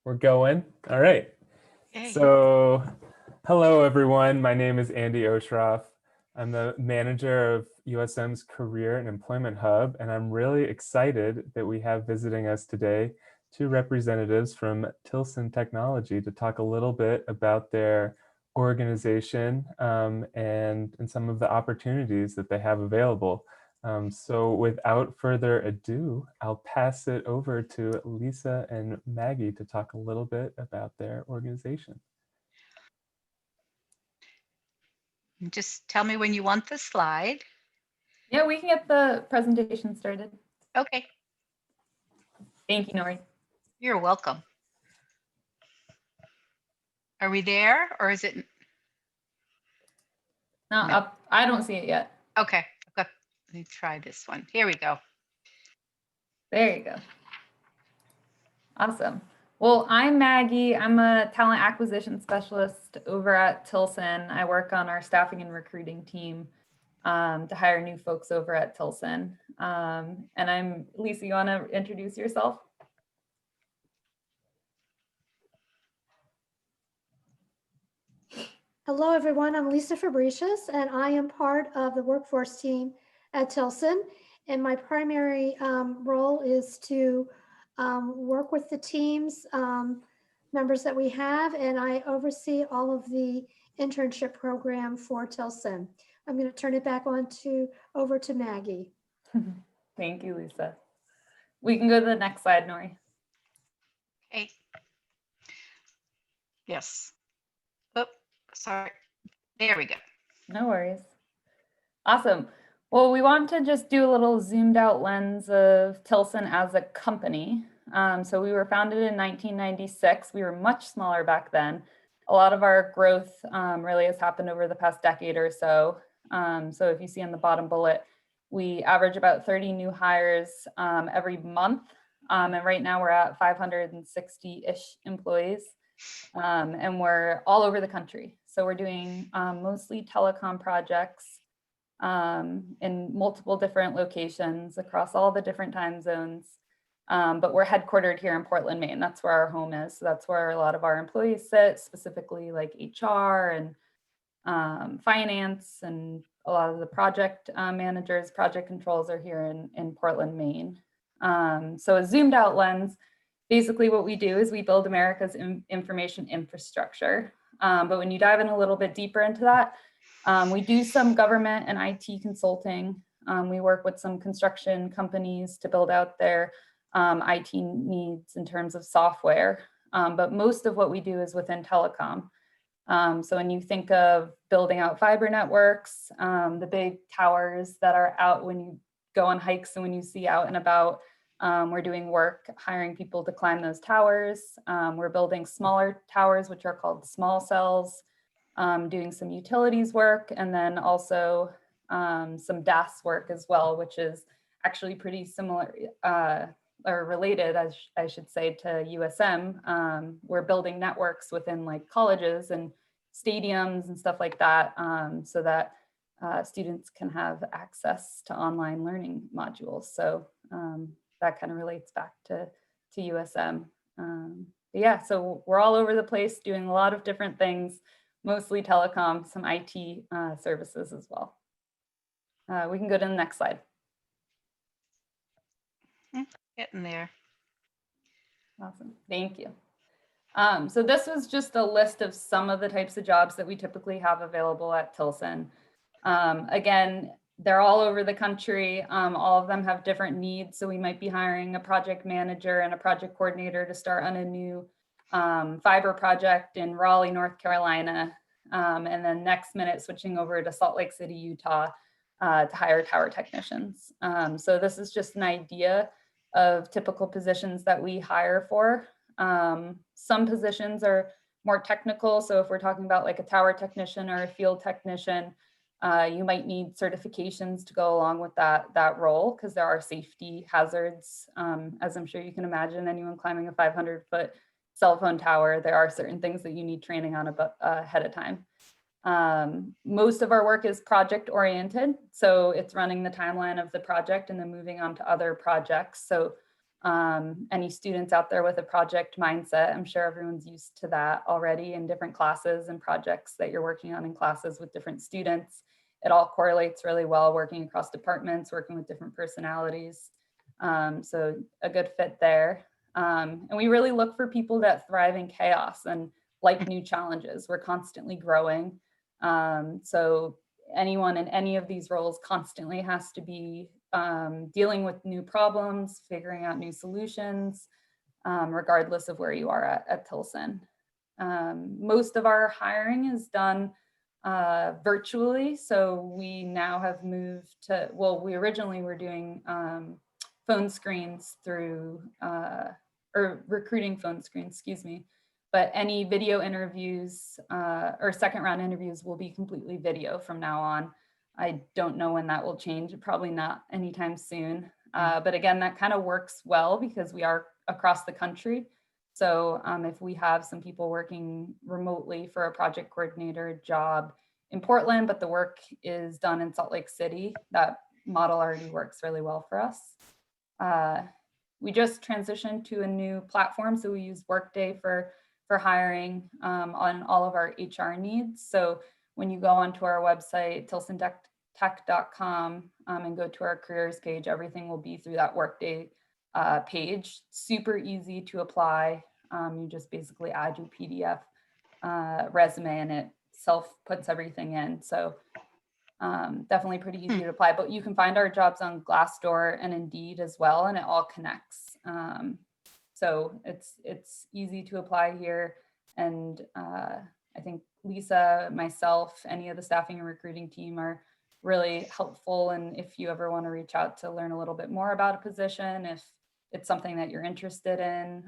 We're going. All right. Okay. So, hello everyone. My name is Andy Oshroff. I'm the manager of USM's Career and Employment Hub, and I'm really excited that we have visiting us today two representatives from Tilson Technology to talk a little bit about their organization and some of the opportunities that they have available. So without further ado, I'll pass it over to Lisa and Maggie to talk a little bit about their organization. Just tell me when you want the slide. Yeah, we can get the presentation started. Okay. Thank you, Nori. You're welcome. Are we there or is it? Not No. up. I don't see it yet. Okay. Let me try this one. Here we go. There you go. Awesome. Well, I'm Maggie. I'm a talent acquisition specialist over at Tilson. I work on our staffing and recruiting team to hire new folks over at Tilson. And I'm Lisa. You want to introduce yourself? Hello, everyone. I'm Lisa Fabricius, and I am part of the workforce team at Tilson. And my primary role is to work with the teams, members that we have, and I oversee all of the internship program for Tilson. I'm going to turn it back over to Maggie. Thank you, Lisa. We can go to the next slide, Nori. Okay. Yes. Oh, sorry. There we go. No worries. Awesome. Well, we want to just do a little zoomed out lens of Tilson as a company. So we were founded in 1996. We were much smaller back then. A lot of our growth really has happened over the past decade or so. So if you see on the bottom bullet, we average about 30 new hires every month. And right now we're at 560-ish employees. And we're all over the country. So we're doing mostly telecom projects in multiple different locations across all the different time zones. But we're headquartered here in Portland, Maine. That's where our home is. So that's where a lot of our employees sit, specifically like HR and finance, and a lot of the project managers, project controls are here in Portland, Maine. So a zoomed out lens, basically what we do is we build America's information infrastructure. But when you dive in a little bit deeper into that, we do some government and IT consulting. We work with some construction companies to build out their IT needs in terms of software. But most of what we do is within telecom. So when you think of building out fiber networks, the big towers that are out when you go on hikes and when you see out and about, we're doing work hiring people to climb those towers. We're building smaller towers, which are called small cells, doing some utilities work, and then also some DAS work as well, which is actually pretty similar or related, as I should say, to USM. We're building networks within like colleges and stadiums and stuff like that, so that students can have access to online learning modules. So that kind of relates back to USM. But yeah, so we're all over the place doing a lot of different things, mostly telecom, some IT services as well. We can go to the next slide. Getting there. Awesome, thank you. So this was just a list of some of the types of jobs that we typically have available at Tilson. Again, they're all over the country. All of them have different needs. So we might be hiring a project manager and a project coordinator to start on a new fiber project in Raleigh, North Carolina. And then next minute switching over to Salt Lake City, Utah to hire tower technicians. So this is just an idea of typical positions that we hire for. Some positions are more technical. So if we're talking about like a tower technician or a field technician, you might need certifications to go along with that role, because there are safety hazards. As I'm sure you can imagine, anyone climbing a 500-foot cell phone tower, there are certain things that you need training on ahead of time. Most of our work is project oriented. So it's running the timeline of the project and then moving on to other projects. So Any students out there with a project mindset, I'm sure everyone's used to that already in different classes and projects that you're working on in classes with different students. It all correlates really well, working across departments, working with different personalities. So a good fit there. And we really look for people that thrive in chaos and like new challenges. We're constantly growing. So anyone in any of these roles constantly has to be dealing with new problems, figuring out new solutions, regardless of where you are at Tilson. Most of our hiring is done virtually. So we now have moved to, well, we originally were doing phone screens through, or recruiting phone screens, excuse me. But any video interviews or second round interviews will be completely video from now on. I don't know when that will change, probably not anytime soon. But again, that kind of works well because we are across the country. So if we have some people working remotely for a project coordinator job in Portland, but the work is done in Salt Lake City, that model already works really well for us. We just transitioned to a new platform. So we use Workday for hiring on all of our HR needs. So when you go onto our website, tilsontech.com, and go to our careers page, everything will be through that Workday page. Super easy to apply. You just basically add your PDF resume and it self puts everything in. So definitely pretty easy to apply, but you can find our jobs on Glassdoor and Indeed as well, and it all connects. So it's easy to apply here. And I think Lisa, myself, any of the staffing and recruiting team are really helpful. And if you ever want to reach out to learn a little bit more about a position, if it's something that you're interested in,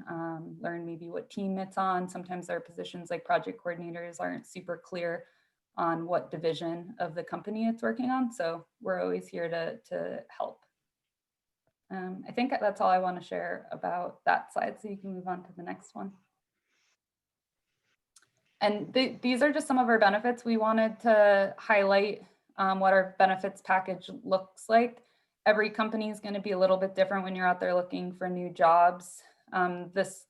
learn maybe what team it's on. Sometimes there are positions like project coordinators aren't super clear on what division of the company it's working on. So we're always here to help. I think that's all I want to share about that slide. So you can move on to the next one. And these are just some of our benefits. We wanted to highlight what our benefits package looks like. Every company is going to be a little bit different when you're out there looking for new jobs. This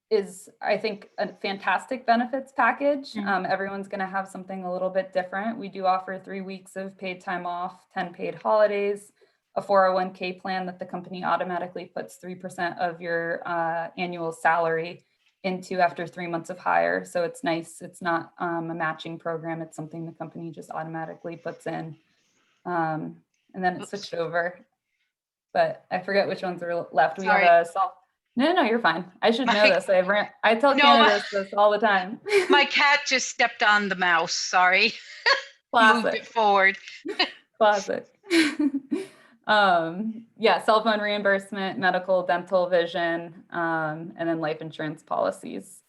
is, I think, a fantastic benefits package. Everyone's going to have something a little bit different. We do offer 3 weeks of paid time off, 10 paid holidays, a 401k plan that the company automatically puts 3% of your annual salary into after 3 months of hire. So it's nice. It's not a matching program. It's something the company just automatically puts in. And then it switched over, but I forget which ones are left. We have a self. No, you're fine. I should know this. I tell candidates this all the time. My cat just stepped on the mouse. Sorry. Classic. Moved it forward. Classic. Yeah, cell phone reimbursement, medical, dental, vision, and then life insurance policies.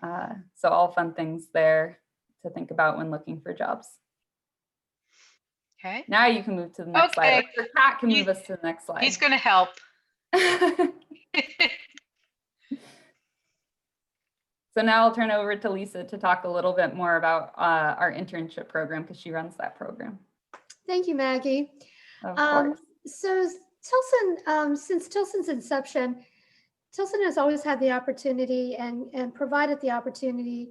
So all fun things there to think about when looking for jobs. Okay. Now you can move to the next slide. Or your cat can move us to the next slide. He's going to help. So now I'll turn over to Lisa to talk a little bit more about our internship program because she runs that program. Thank you, Maggie. Of course. So Tilson, since Tilson's inception, Tilson has always had the opportunity and provided the opportunity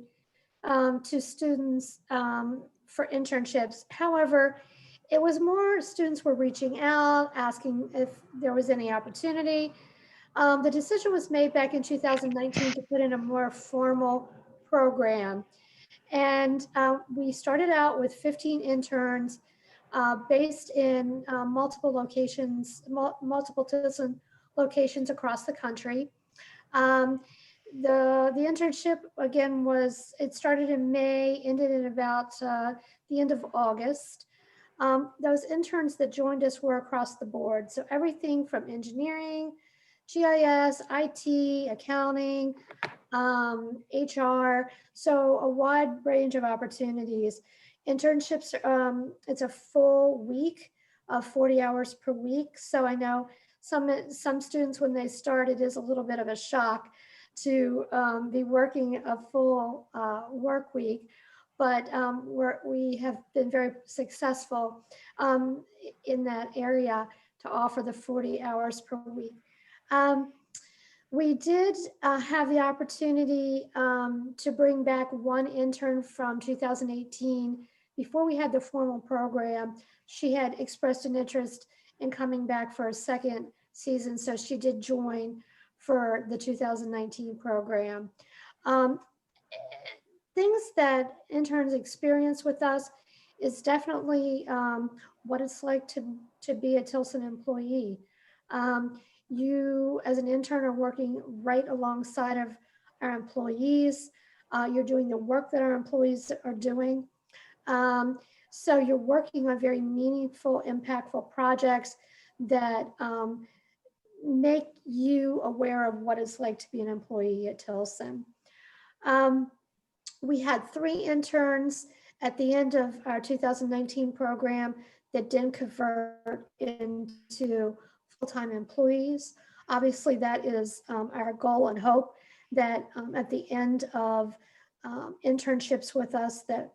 to students for internships. However, it was more students were reaching out, asking if there was any opportunity. The decision was made back in 2019 to put in a more formal program. And we started out with 15 interns based in multiple locations, multiple Tilson locations across the country. The internship, again, it started in May, ended in about the end of August. Those interns that joined us were across the board. So everything from engineering, GIS, IT, accounting, HR, so a wide range of opportunities. Internships, it's a full week of 40 hours per week. So I know some students, when they start, it is a little bit of a shock to be working a full work week. But we have been very successful in that area to offer the 40 hours per week. We did have the opportunity to bring back one intern from 2018. Before we had the formal program, she had expressed an interest in coming back for a second season, so she did join for the 2019 program. Um, Things that interns experience with us is definitely what it's like to be a Tilson employee. You, as an intern, are working right alongside of our employees. You're doing the work that our employees are doing. So you're working on very meaningful, impactful projects that make you aware of what it's like to be an employee at Tilson. We had 3 interns at the end of our 2019 program that didn't convert into full-time employees. Obviously, that is our goal and hope that at the end of internships with us that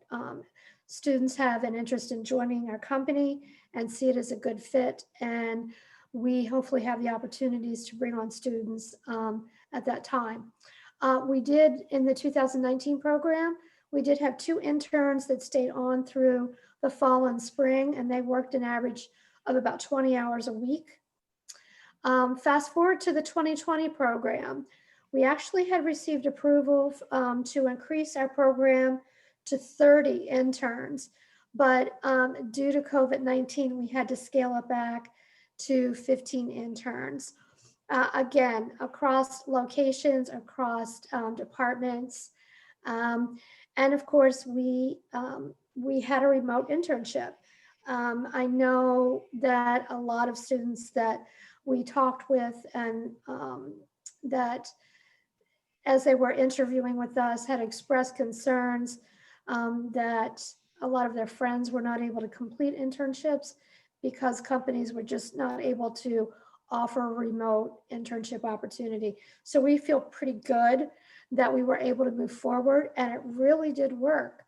students have an interest in joining our company and see it as a good fit. And we hopefully have the opportunities to bring on students at that time. We did, in the 2019 program, we did have 2 interns that stayed on through the fall and spring, and they worked an average of about 20 hours a week. Fast forward to the 2020 program, we actually had received approval to increase our program to 30 interns, but due to COVID-19, we had to scale it back to 15 interns. Again, across locations, across departments. And of course, we had a remote internship. I know that a lot of students that we talked with and that as they were interviewing with us had expressed concerns that a lot of their friends were not able to complete internships because companies were just not able to offer a remote internship opportunity. So we feel pretty good that we were able to move forward, and it really did work.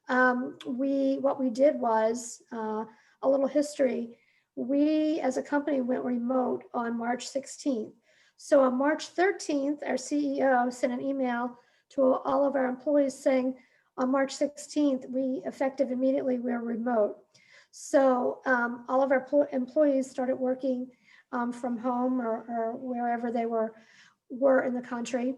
What we did was a little history. We, as a company, went remote on March 16th. So on March 13th, our CEO sent an email to all of our employees saying, on March 16th, we effective immediately, we're remote. So all of our employees started working from home or wherever they were in the country.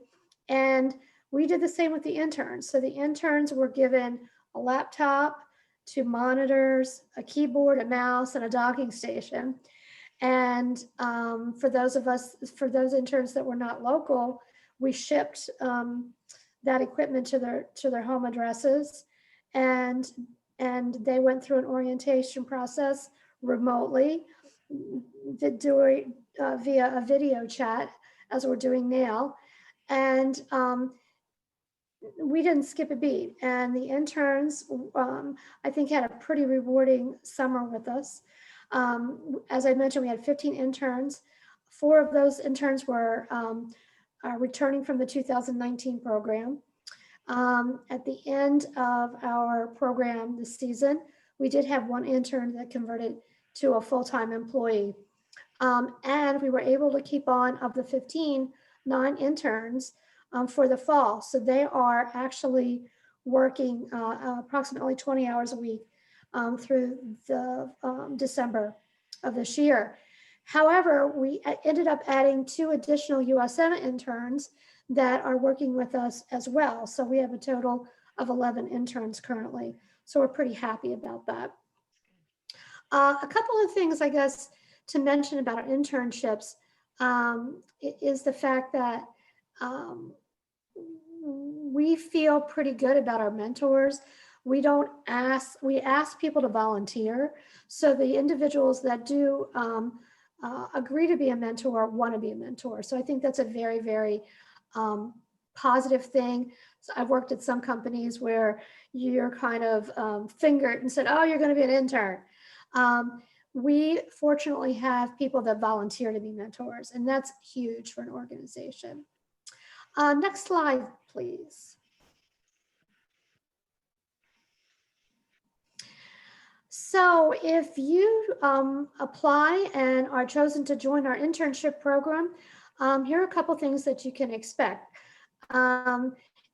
And we did the same with the interns. So the interns were given a laptop, 2 monitors, a keyboard, a mouse, and a docking station. And for those interns that were not local, we shipped that equipment to their home addresses, and they went through an orientation process remotely via a video chat, as we're doing now. And we didn't skip a beat. And the interns, I think, had a pretty rewarding summer with us. As I mentioned, we had 15 interns. 4 of those interns were returning from the 2019 program. At the end of our program this season, we did have 1 intern that converted to a full-time employee. And we were able to keep on, of the 15, 9 interns for the fall. So they are actually working approximately 20 hours a week through the December of this year. However, we ended up adding 2 additional USM interns that are working with us as well. So we have a total of 11 interns currently. So we're pretty happy about that. A couple of things, I guess, to mention about our internships is the fact that we feel pretty good about our mentors. We ask people to volunteer. So the individuals that do agree to be a mentor want to be a mentor. So I think that's a very, very positive thing. So I've worked at some companies where you're kind of fingered and said, oh, you're going to be an intern. We fortunately have people that volunteer to be mentors, and that's huge for an organization. Next slide, please. So if you apply and are chosen to join our internship program, here are a couple things that you can expect.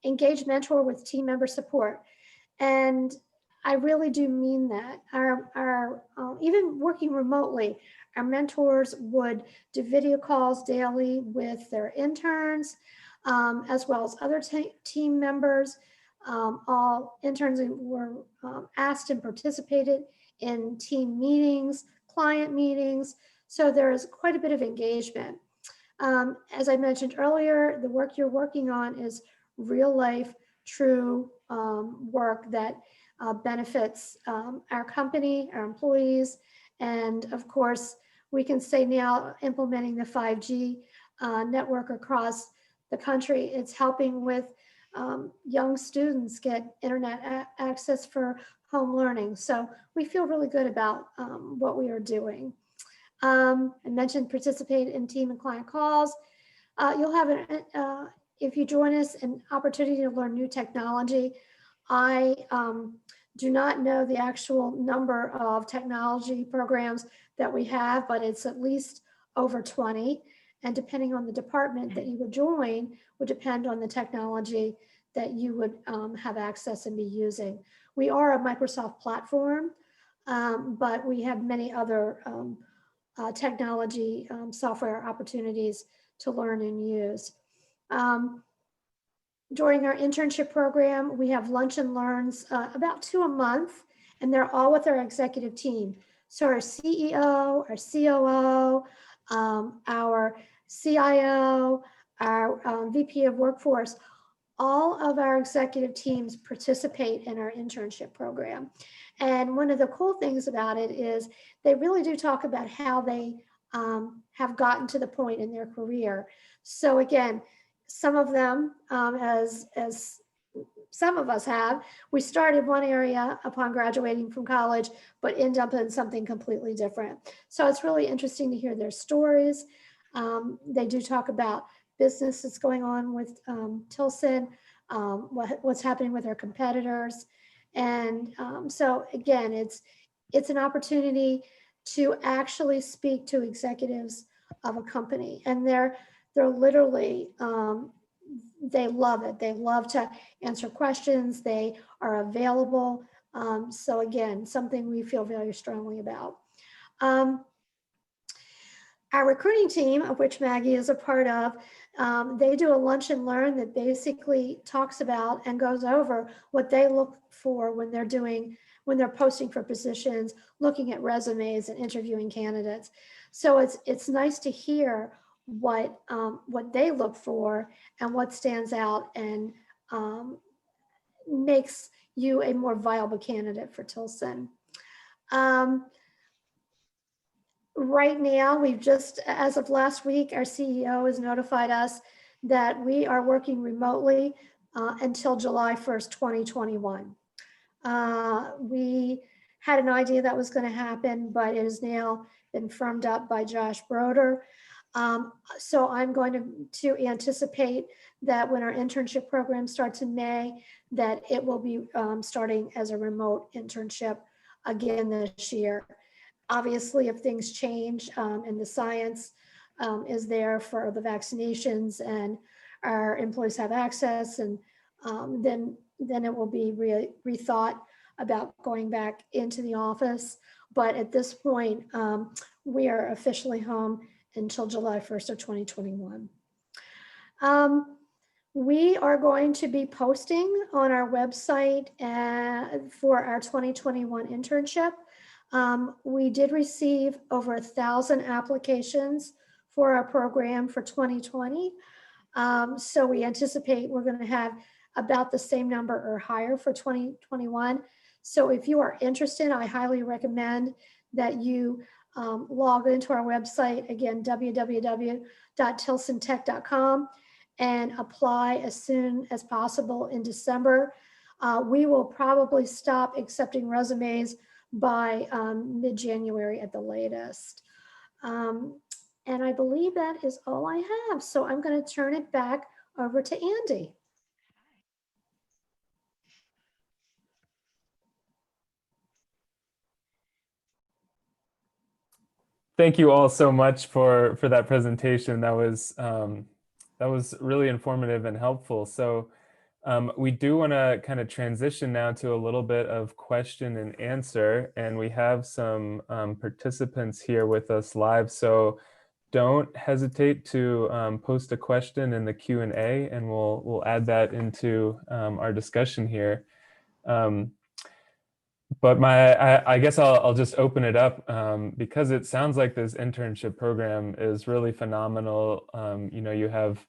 Engage mentor with team member support. And I really do mean that. Even working remotely, our mentors would do video calls daily with their interns, as well as other team members. All interns were asked and participated in team meetings, client meetings. So there is quite a bit of engagement. As I mentioned earlier, the work you're working on is real life, true work that benefits our company, our employees, and of course, we can say now implementing the 5G network across the country, it's helping with young students get internet access for home learning. So we feel really good about what we are doing. I mentioned participate in team and client calls. You'll have, if you join us, an opportunity to learn new technology. I do not know the actual number of technology programs that we have, but it's at least over 20. And depending on the department that you would join would depend on the technology that you would have access and be using. We are a Microsoft platform, but we have many other technology software opportunities to learn and use. During our internship program, we have lunch and learns, about 2 a month, and they're all with our executive team. So our CEO, our COO, our CIO, our VP of Workforce, all of our executive teams participate in our internship program. And one of the cool things about it is they really do talk about how they have gotten to the point in their career. So again, some of them, as some of us have, we started one area upon graduating from college, but end up in something completely different. So it's really interesting to hear their stories. They do talk about business that's going on with Tilson, what's happening with our competitors. And so again, it's an opportunity to actually speak to executives of a company, and they're literally, they love it. They love to answer questions. They are available. So again, something we feel very strongly about. Our recruiting team, of which Maggie is a part of, they do a lunch and learn that basically talks about and goes over what they look for when they're posting for positions, looking at resumes and interviewing candidates. So it's nice to hear what they look for and what stands out and makes you a more viable candidate for Tilson. Right now, we've just, as of last week, our CEO has notified us that we are working remotely until July 1st, 2021. We had an idea that was going to happen, but it has now been firmed up by Josh Broder. So I'm going to anticipate that when our internship program starts in May, that it will be starting as a remote internship again this year. Obviously, if things change and the science is there for the vaccinations and our employees have access, and then it will be rethought about going back into the office. But at this point, we are officially home until July 1st of 2021. We are going to be posting on our website for our 2021 internship. We did receive over 1,000 applications for our program for 2020. So we anticipate we're going to have about the same number or higher for 2021. So if you are interested, I highly recommend that you log into our website, again, www.tilsontech.com, and apply as soon as possible in December. We will probably stop accepting resumes by mid-January at the latest. And I believe that is all I have. So I'm going to turn it back over to Andy. Thank you all so much for that presentation. That was really informative and helpful. So we do want to kind of transition now to a little bit of question and answer, and we have some participants here with us live. So don't hesitate to post a question in the Q&A, and we'll add that into our discussion here. But I guess I'll just open it up because it sounds like this internship program is really phenomenal. You have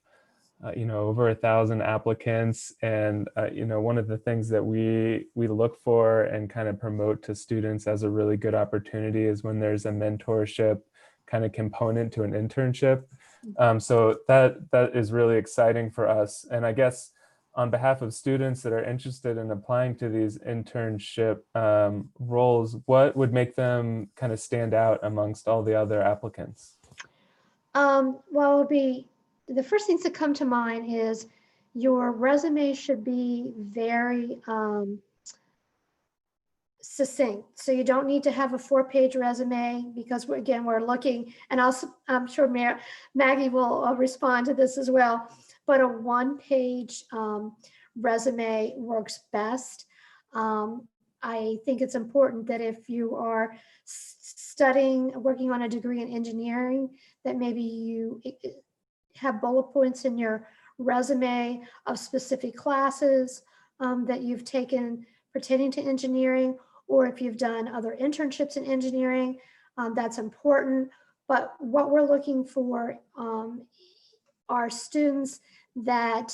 over 1,000 applicants, and one of the things that we look for and kind of promote to students as a really good opportunity is when there's a mentorship kind of component to an internship. So that is really exciting for us. And I guess on behalf of students that are interested in applying to these internship roles, what would make them kind of stand out amongst all the other applicants? Well, it would be the first things that come to mind is your resume should be very succinct. So you don't need to have a 4-page resume because we're looking, and I'm sure Maggie will respond to this as well, but a 1-page resume works best. I think it's important that if you are working on a degree in engineering, that maybe you have bullet points in your resume of specific classes that you've taken pertaining to engineering, or if you've done other internships in engineering, that's important. But what we're looking for are students that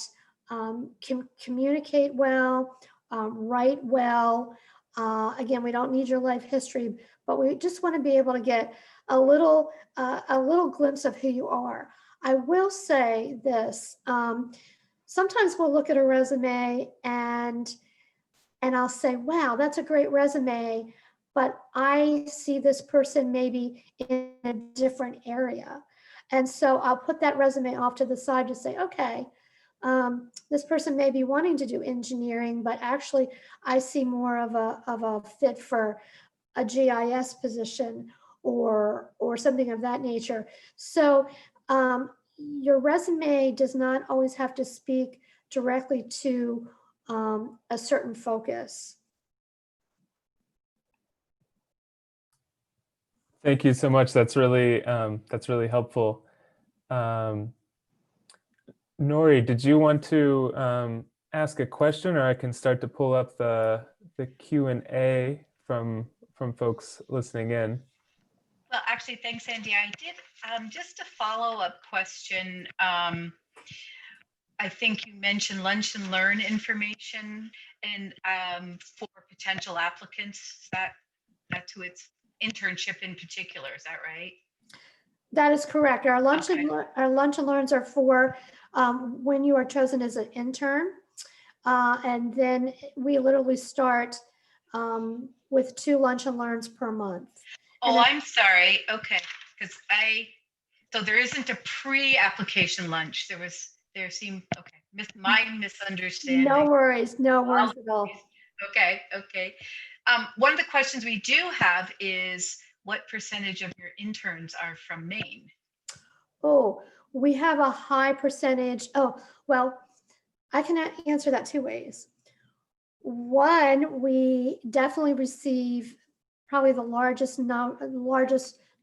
can communicate well, write well. Again, we don't need your life history, but we just want to be able to get a little glimpse of who you are. I will say this, sometimes we'll look at a resume and I'll say, wow, that's a great resume, but I see this person maybe in a different area. And so I'll put that resume off to the side to say, okay, this person may be wanting to do engineering, but actually I see more of a fit for a GIS position or something of that nature. So your resume does not always have to speak directly to a certain focus. Thank you so much. That's really helpful. Nori, did you want to ask a question, or I can start to pull up the Q&A from folks listening in? Well, actually, thanks, Andy. I did just a follow-up question. I think you mentioned lunch and learn information and for potential applicants. That's who it's internship in particular. Is that right? That is correct. Our lunch and learns are for when you are chosen as an intern, and then we literally start with 2 lunch and learns per month. Oh, I'm sorry. Okay, because so there isn't a pre-application lunch. There seemed, okay, my misunderstanding. No worries at all. Okay. One of the questions we do have is, what percentage of your interns are from Maine? Oh, we have a high percentage. Oh, well, I can answer that 2 ways. One, we definitely receive probably the largest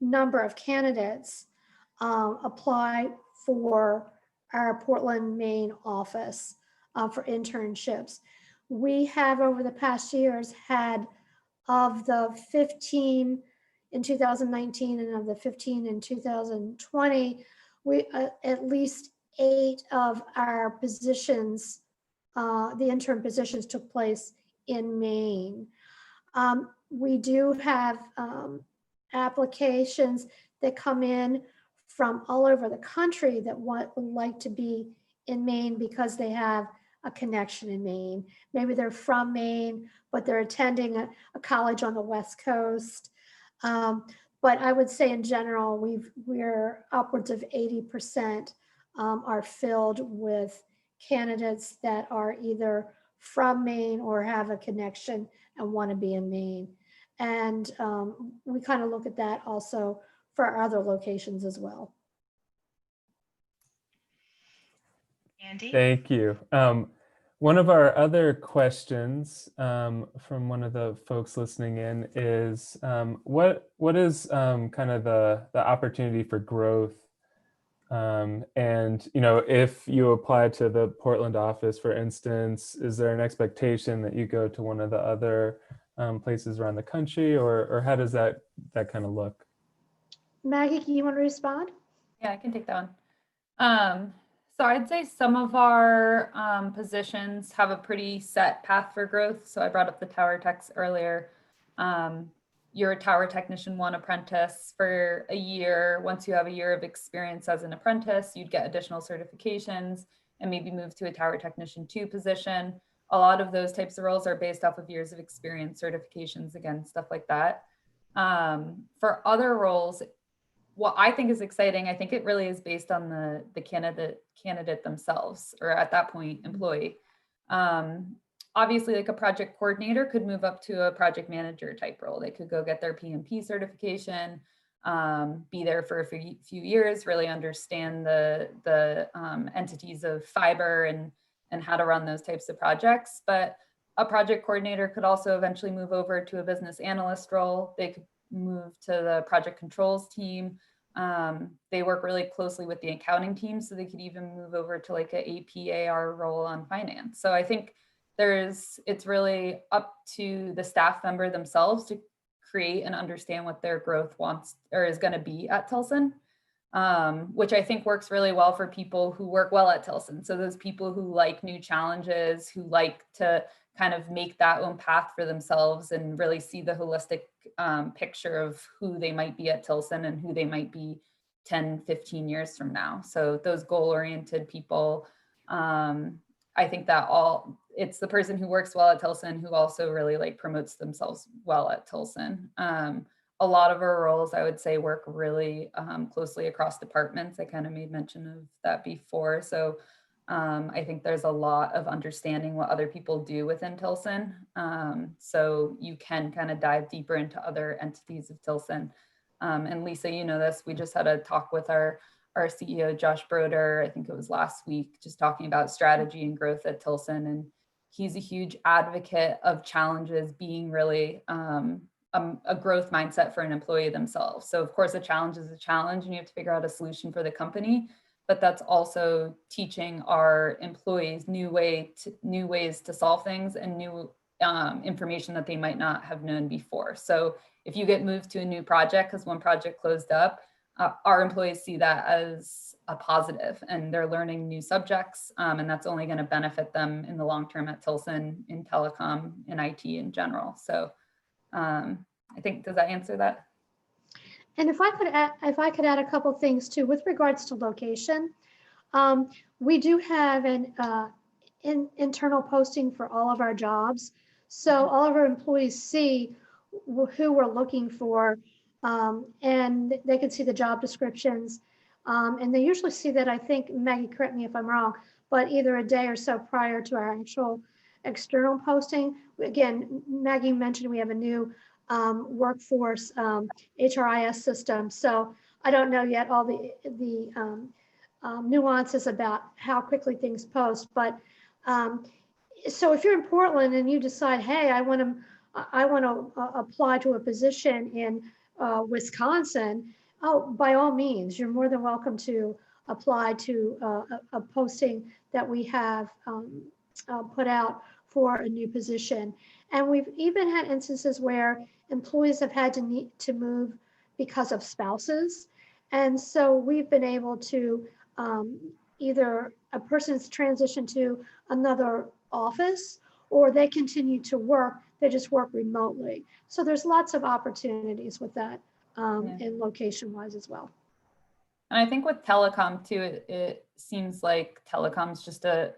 number of candidates apply for our Portland, Maine office for internships. We have over the past years had, of the 15 in 2019 and of the 15 in 2020, we at least 8 of our positions, the intern positions, took place in Maine. We do have applications that come in from all over the country that would like to be in Maine because they have a connection in Maine. Maybe they're from Maine, but they're attending a college on the West Coast. But I would say in general, we're upwards of 80% are filled with candidates that are either from Maine or have a connection and want to be in Maine. And we kind of look at that also for our other locations as well. Andy? Thank you. One of our other questions from one of the folks listening in is what is kind of the opportunity for growth? And if you apply to the Portland office, for instance, is there an expectation that you go to one of the other places around the country, or how does that kind of look? Maggie, you want to respond? Yeah, I can take that one. So I'd say some of our positions have a pretty set path for growth. So I brought up the tower techs earlier. You're a tower technician 1 apprentice for a year. Once you have a year of experience as an apprentice, you'd get additional certifications and maybe move to a tower technician 2 position. A lot of those types of roles are based off of years of experience, certifications, again, stuff like that. For other roles, what I think is exciting, I think it really is based on the candidate themselves, or at that point, employee. Obviously, like a project coordinator could move up to a project manager type role. They could go get their PMP certification, be there for a few years, really understand the entities of fiber and how to run those types of projects. But a project coordinator could also eventually move over to a business analyst role. They could move to the project controls team. They work really closely with the accounting team, so they could even move over to like a APAR role on finance. So I think it's really up to the staff member themselves to create and understand what their growth wants or is going to be at Tilson, which I think works really well for people who work well at Tilson. So those people who like new challenges, who like to kind of make that own path for themselves and really see the holistic picture of who they might be at Tilson and who they might be 10, 15 years from now. So those goal-oriented people, I think that it's the person who works well at Tilson who also really like promotes themselves well at Tilson. A lot of our roles, I would say, work really closely across departments. I kind of made mention of that before. So I think there's a lot of understanding what other people do within Tilson. So you can kind of dive deeper into other entities of Tilson. And Lisa, you know this, we just had a talk with our CEO, Josh Broder, I think it was last week, just talking about strategy and growth at Tilson. And he's a huge advocate of challenges being really a growth mindset for an employee themselves. So of course, a challenge is a challenge and you have to figure out a solution for the company, but that's also teaching our employees new ways to solve things and new information that they might not have known before. So if you get moved to a new project because one project closed up, our employees see that as a positive and they're learning new subjects, and that's only going to benefit them in the long term at Tilson, in telecom, in IT in general. So I think, does that answer that? And if I could add a couple things too, with regards to location, we do have an internal posting for all of our jobs. So all of our employees see who we're looking for, and they can see the job descriptions. And they usually see that, I think, Maggie, correct me if I'm wrong, but either a day or so prior to our actual external posting. Again, Maggie mentioned we have a new workforce HRIS system. So I don't know yet all the nuances about how quickly things post, but so if you're in Portland and you decide, hey, I want to apply to a position in Wisconsin, by all means, you're more than welcome to apply to a posting that we have put out for a new position. And we've even had instances where employees have had to need to move because of spouses. And so we've been able to either a person's transitioned to another office or they continue to work, they just work remotely. So there's lots of opportunities with that and location wise as well. And I think with telecom too, it seems like telecom's just a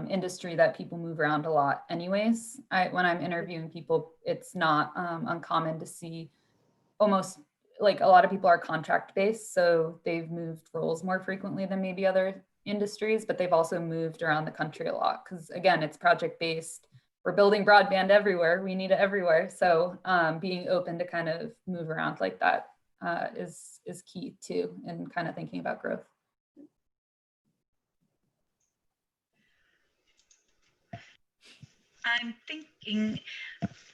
industry that people move around a lot anyways. When I'm interviewing people, it's not uncommon to see almost like a lot of people are contract based. So they've moved roles more frequently than maybe other industries, but they've also moved around the country a lot because again, it's project based. We're building broadband everywhere. We need it everywhere. So being open to kind of move around like that is key too in kind of thinking about growth. I'm thinking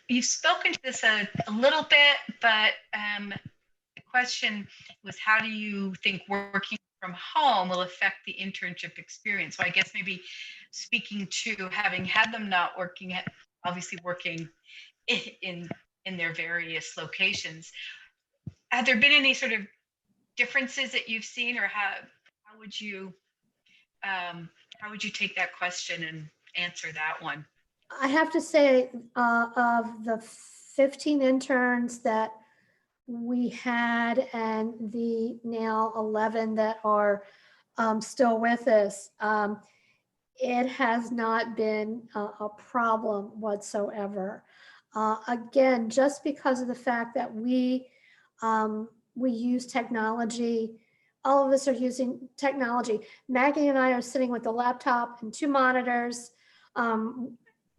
you've spoken to this a little bit, but the question was, how do you think working from home will affect the internship experience? So I guess maybe speaking to having had them not working, obviously working in their various locations, have there been any sort of differences that you've seen, or how would you take that question and answer that one? I have to say, of the 15 interns that we had and the now 11 that are still with us, it has not been a problem whatsoever. Again, just because of the fact that we use technology, all of us are using technology. Maggie and I are sitting with a laptop and 2 monitors.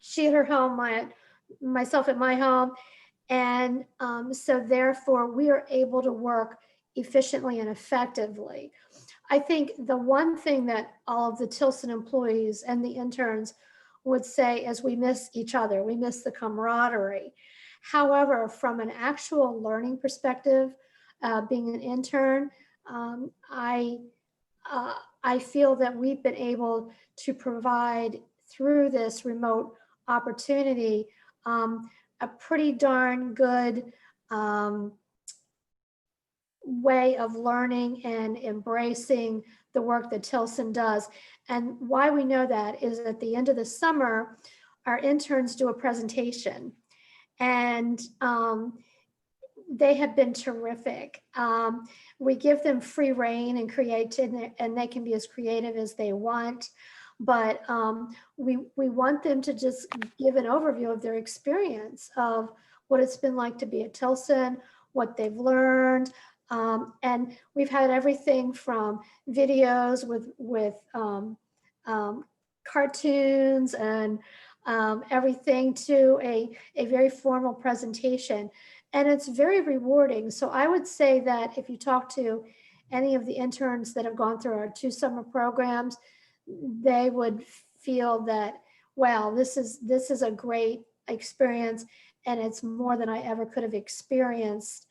She at her home, myself at my home. And so therefore we are able to work efficiently and effectively. I think the one thing that all of the Tilson employees and the interns would say is we miss each other. We miss the camaraderie. However, from an actual learning perspective, being an intern, I feel that we've been able to provide through this remote opportunity a pretty darn good way of learning and embracing the work that Tilson does. And why we know that is at the end of the summer, our interns do a presentation, and they have been terrific. We give them free reign and and they can be as creative as they want. But we want them to just give an overview of their experience of what it's been like to be at Tilson, what they've learned. And we've had everything from videos with cartoons and everything to a very formal presentation. And it's very rewarding. So I would say that if you talk to any of the interns that have gone through our 2 summer programs, they would feel that, wow, this is a great experience, and it's more than I ever could have experienced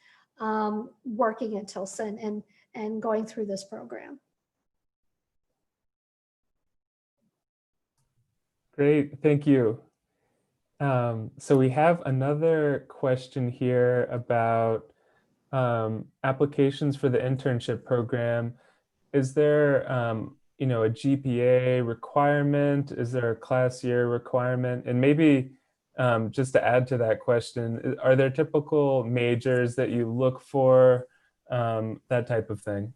working at Tilson and going through this program. Great, thank you. So we have another question here about applications for the internship program. Is there a GPA requirement? Is there a class year requirement? And maybe just to add to that question, are there typical majors that you look for, that type of thing?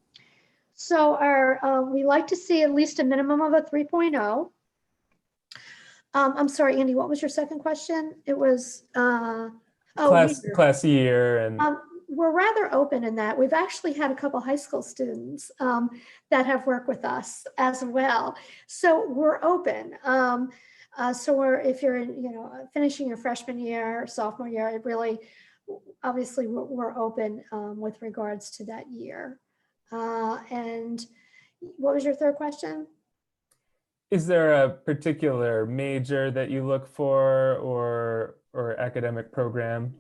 So we like to see at least a minimum of a 3.0. I'm sorry, Andy, what was your second question? It was class year. And we're rather open in that. We've actually had a couple high school students that have worked with us as well. So we're open. If you're finishing your freshman year or sophomore year, it really, obviously we're open with regards to that year. And what was your third question? Is there a particular major that you look for, or academic program?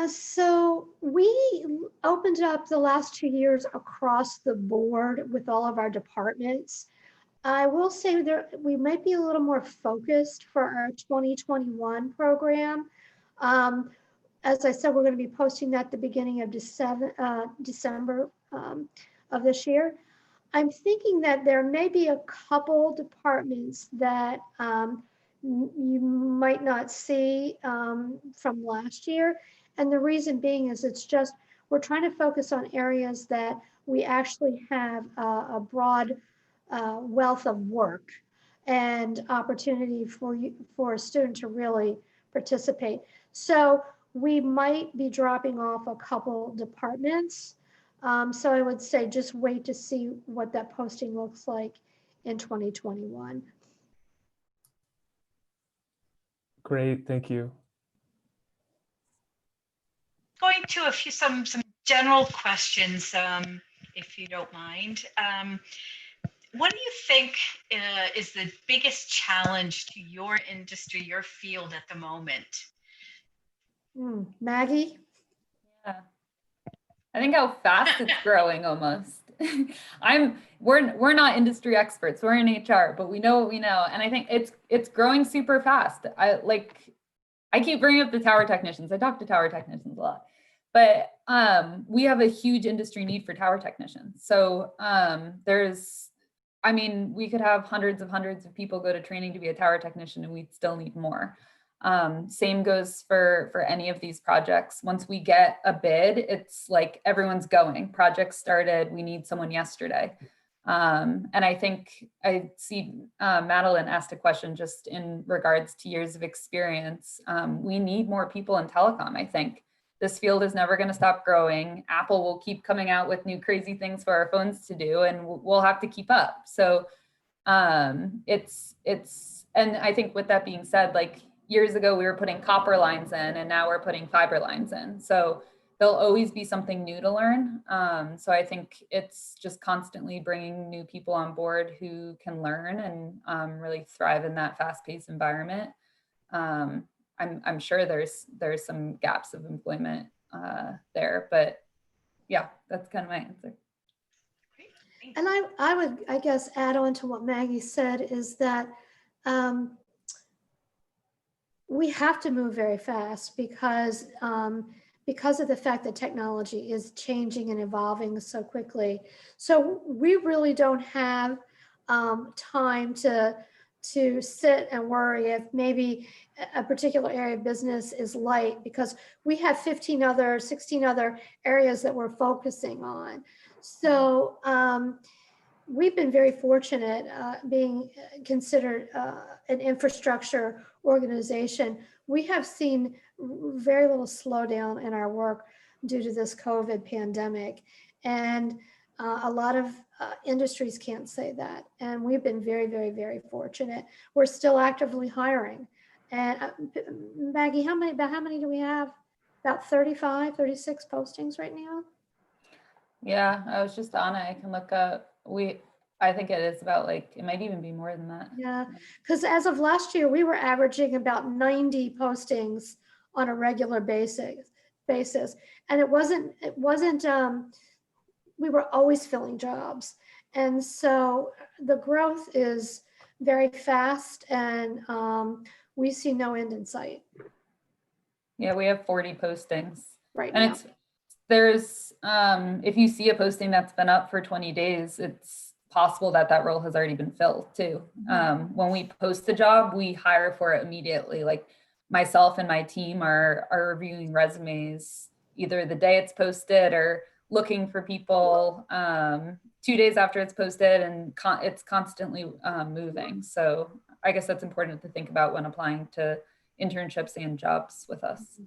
So we opened up the last 2 years across the board with all of our departments. I will say we might be a little more focused for our 2021 program. As I said, we're going to be posting that at the beginning of December of this year. I'm thinking that there may be a couple departments that you might not see from last year. And the reason being is we're trying to focus on areas that we actually have a broad wealth of work and opportunity for a student to really participate. So we might be dropping off a couple departments. So I would say just wait to see what that posting looks like in 2021. Great, thank you. Going to some general questions, if you don't mind. What do you think is the biggest challenge to your industry, your field at the moment? Maggie? Yeah. I think how fast it's growing almost. We're not industry experts. We're in HR, but we know what we know. And I think it's growing super fast. I keep bringing up the tower technicians. I talk to tower technicians a lot, but we have a huge industry need for tower technicians. So we could have hundreds of people go to training to be a tower technician, and we'd still need more. Same goes for any of these projects. Once we get a bid, it's like everyone's going. Project started, we need someone yesterday. And I think I see Madeline asked a question just in regards to years of experience. We need more people in telecom, I think. This field is never going to stop growing. Apple will keep coming out with new crazy things for our phones to do, and we'll have to keep up. So and I think with that being said, like years ago, we were putting copper lines in, and now we're putting fiber lines in. So there'll always be something new to learn. So I think it's just constantly bringing new people on board who can learn and really thrive in that fast-paced environment. I'm sure there's some gaps of employment there, but yeah, that's kind of my answer. And I would, I guess, add on to what Maggie said is that we have to move very fast because of the fact that technology is changing and evolving so quickly. So we really don't have time to sit and worry if maybe a particular area of business is light, because we have 16 other areas that we're focusing on. So we've been very fortunate being considered an infrastructure organization. We have seen very little slowdown in our work due to this COVID pandemic. And a lot of industries can't say that. And we've been very, very, very fortunate. We're still actively hiring. And Maggie, how many do we have? About 35, 36 postings right now? Yeah, I was just on it. I can look up. I think it is about it might even be more than that. Yeah, because as of last year, we were averaging about 90 postings on a regular basis. And it wasn't, we were always filling jobs. And so the growth is very fast, and we see no end in sight. Yeah, we have 40 postings. Right and now. There's if you see a posting that's been up for 20 days, it's possible that role has already been filled too. When we post a job, we hire for it immediately. Like myself and my team are reviewing resumes either the day it's posted or looking for people 2 days after it's posted, and it's constantly moving. So I guess that's important to think about when applying to internships and jobs with us.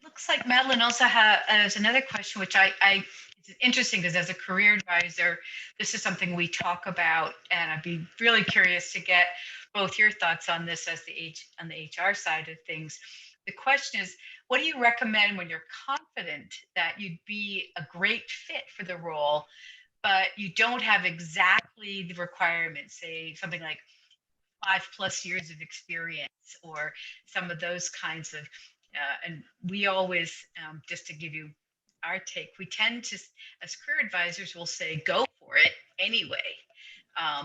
Looks like Madeline also has another question, which it's interesting because as a career advisor, this is something we talk about, and I'd be really curious to get both your thoughts on this as on the HR side of things. The question is, what do you recommend when you're confident that you'd be a great fit for the role, but you don't have exactly the requirements, say something like 5+ years of experience or some of those kinds of and we always, just to give you our take, we tend to, as career advisors, will say, go for it anyway.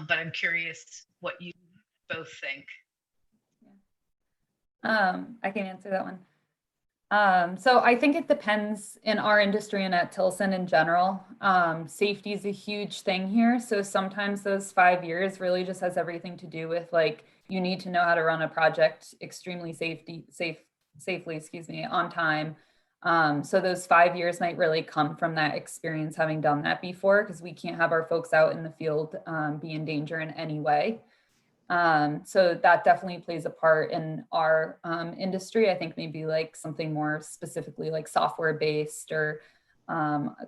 But I'm curious what you both think. I can answer that one. So I think it depends in our industry and at Tilson in general. Safety is a huge thing here. So sometimes those 5 years really just has everything to do with you need to know how to run a project extremely safely, on time. So those 5 years might really come from that experience, having done that before, because we can't have our folks out in the field be in danger in any way. So that definitely plays a part in our industry. I think maybe something more specifically software based or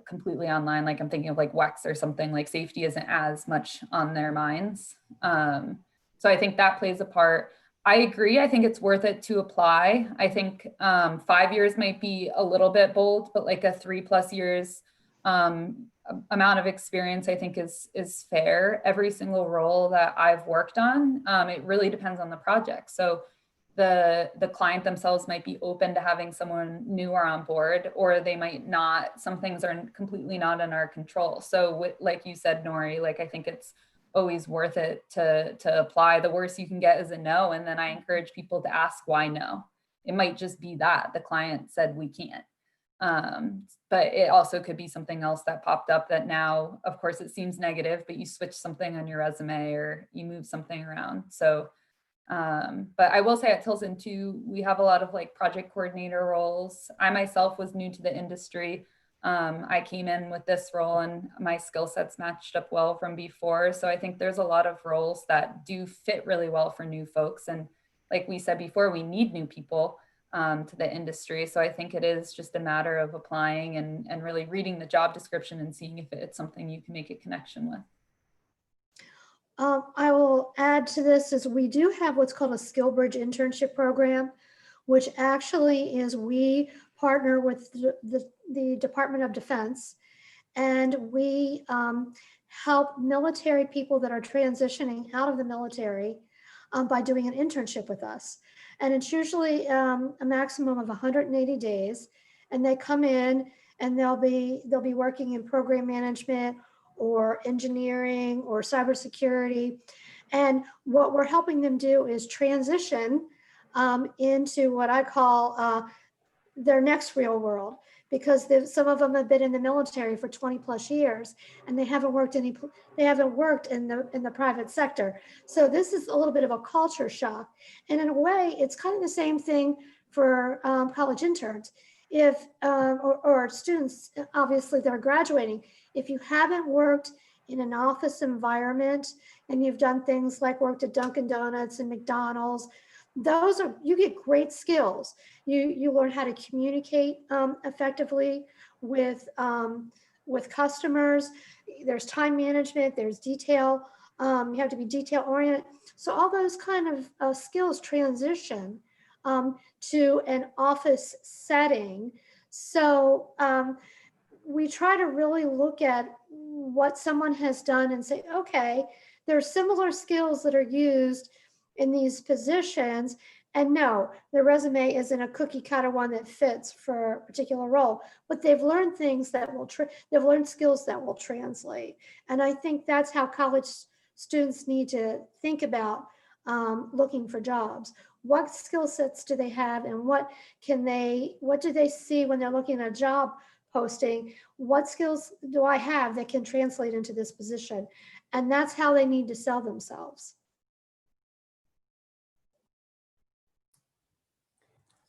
completely online, I'm thinking of WEX or something, safety isn't as much on their minds. So I think that plays a part. I agree. I think it's worth it to apply. I think 5 years might be a little bit bold, but like a 3+ years amount of experience, I think is fair. Every single role that I've worked on, it really depends on the project. So the client themselves might be open to having someone newer on board, or they might not. Some things are completely not in our control. So like you said, Nori, like I think it's always worth it to apply. The worst you can get is a no. And then I encourage people to ask why no. It might just be that the client said we can't. But it also could be something else that popped up that now, of course, it seems negative, but you switch something on your resume or you move something around. So but I will say at Tilson too, we have a lot of like project coordinator roles. I myself was new to the industry. I came in with this role and my skill sets matched up well from before. So I think there's a lot of roles that do fit really well for new folks. And like we said before, we need new people to the industry. So I think it is just a matter of applying and really reading the job description and seeing if it's something you can make a connection with. I will add to this is we do have what's called a Skill Bridge Internship Program, which actually is we partner with the Department of Defense, and we help military people that are transitioning out of the military by doing an internship with us. And it's usually a maximum of 180 days, and they come in and they'll be working in program management or engineering or cybersecurity. And what we're helping them do is transition into what I call their next real world, because some of them have been in the military for 20+ years and they haven't worked in the private sector. So this is a little bit of a culture shock. And in a way, it's kind of the same thing for college interns. If or students, obviously, that are graduating, if you haven't worked in an office environment and you've done things like worked at Dunkin' Donuts and McDonald's, you get great skills. You learn how to communicate effectively with customers. There's time management. There's detail. You have to be detail oriented. So all those kind of skills transition to an office setting. So we try to really look at what someone has done and say, okay, there are similar skills that are used in these positions. And no, their resume isn't a cookie cutter one that fits for a particular role, but they've learned things that they've learned skills that will translate. And I think that's how college students need to think about looking for jobs. What skill sets do they have, and what do they see when they're looking at a job posting? What skills do I have that can translate into this position? And that's how they need to sell themselves.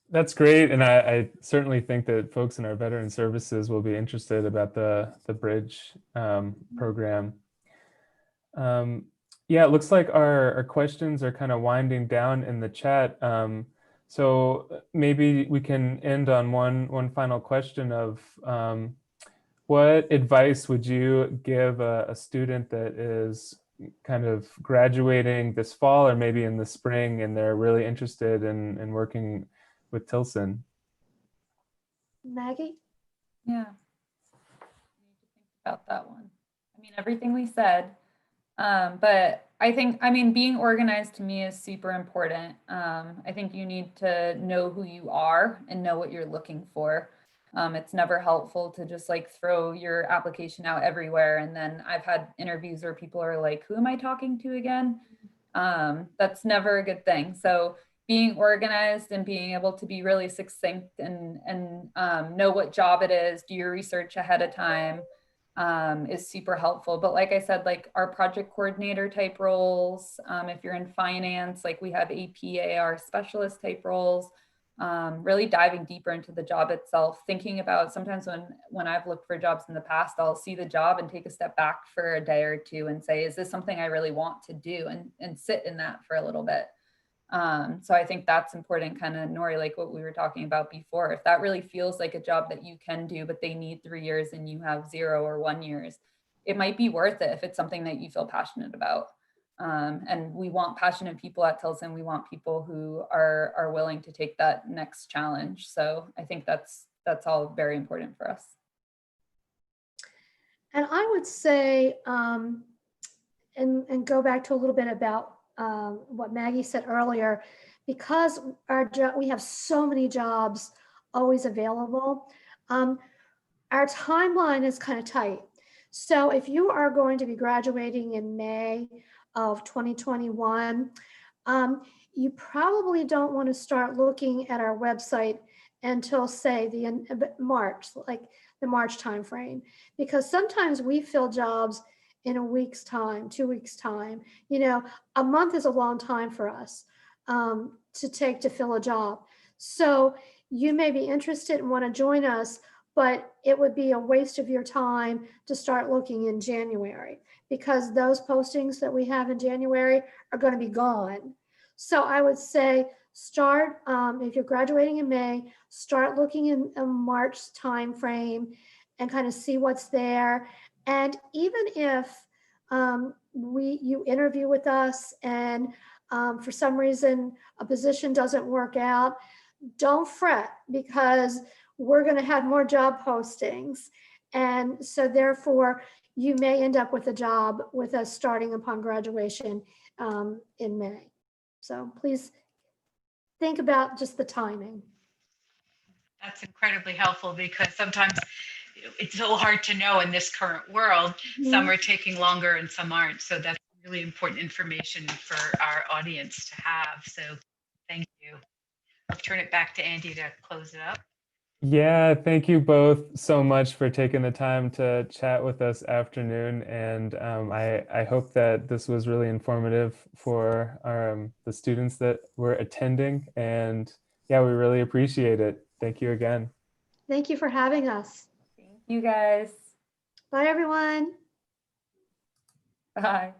That's great, and I certainly think that folks in our veteran services will be interested about the Bridge program. Yeah, it looks like our questions are kind of winding down in the chat. So maybe we can end on one final question of what advice would you give a student that is kind of graduating this fall or maybe in the spring, and they're really interested in working with Tilson? Maggie? Yeah. Need to think about that one. I mean, everything we said, but I mean, being organized to me is super important. I think you need to know who you are and know what you're looking for. It's never helpful to just like throw your application out everywhere. And then I've had interviews where people are like, who am I talking to again? That's never a good thing. So being organized and being able to be really succinct and know what job it is, do your research ahead of time, is super helpful. But like I said, like our project coordinator type roles, if you're in finance, like we have APAR specialist type roles, really diving deeper into the job itself, thinking about sometimes when I've looked for jobs in the past, I'll see the job and take a step back for a day or two and say, is this something I really want to do, and sit in that for a little bit. So I think that's important, kind of, Nori, like what we were talking about before. If that really feels like a job that you can do, but they need 3 years and you have 0 or 1 years, it might be worth it if it's something that you feel passionate about. And we want passionate people at Tilson. We want people who are willing to take that next challenge. So I think that's all very important for us. And I would say, and go back to a little bit about what Maggie said earlier, because we have so many jobs always available, our timeline is kind of tight. So if you are going to be graduating in May of 2021, you probably don't want to start looking at our website until, say, the March, like the March timeframe, because sometimes we fill jobs in a week's time, 2 weeks' time. You know, a month is a long time for us to take to fill a job. So you may be interested and want to join us, but it would be a waste of your time to start looking in January, because those postings that we have in January are going to be gone. So I would say start, if you're graduating in May, start looking in a March timeframe and kind of see what's there. And even if you interview with us and for some reason a position doesn't work out, don't fret, because we're going to have more job postings. And so therefore, you may end up with a job with us starting upon graduation in May. So please think about just the timing. That's incredibly helpful, because sometimes it's so hard to know in this current world. Mm-hmm. Some are taking longer and some aren't. So that's really important information for our audience to have. So thank you. I'll turn it back to Andy to close it up. Yeah, thank you both so much for taking the time to chat with us afternoon. And I hope that this was really informative for the students that were attending. And yeah, we really appreciate it. Thank you again. Thank you for having us. Thank you guys. Bye, everyone. Bye.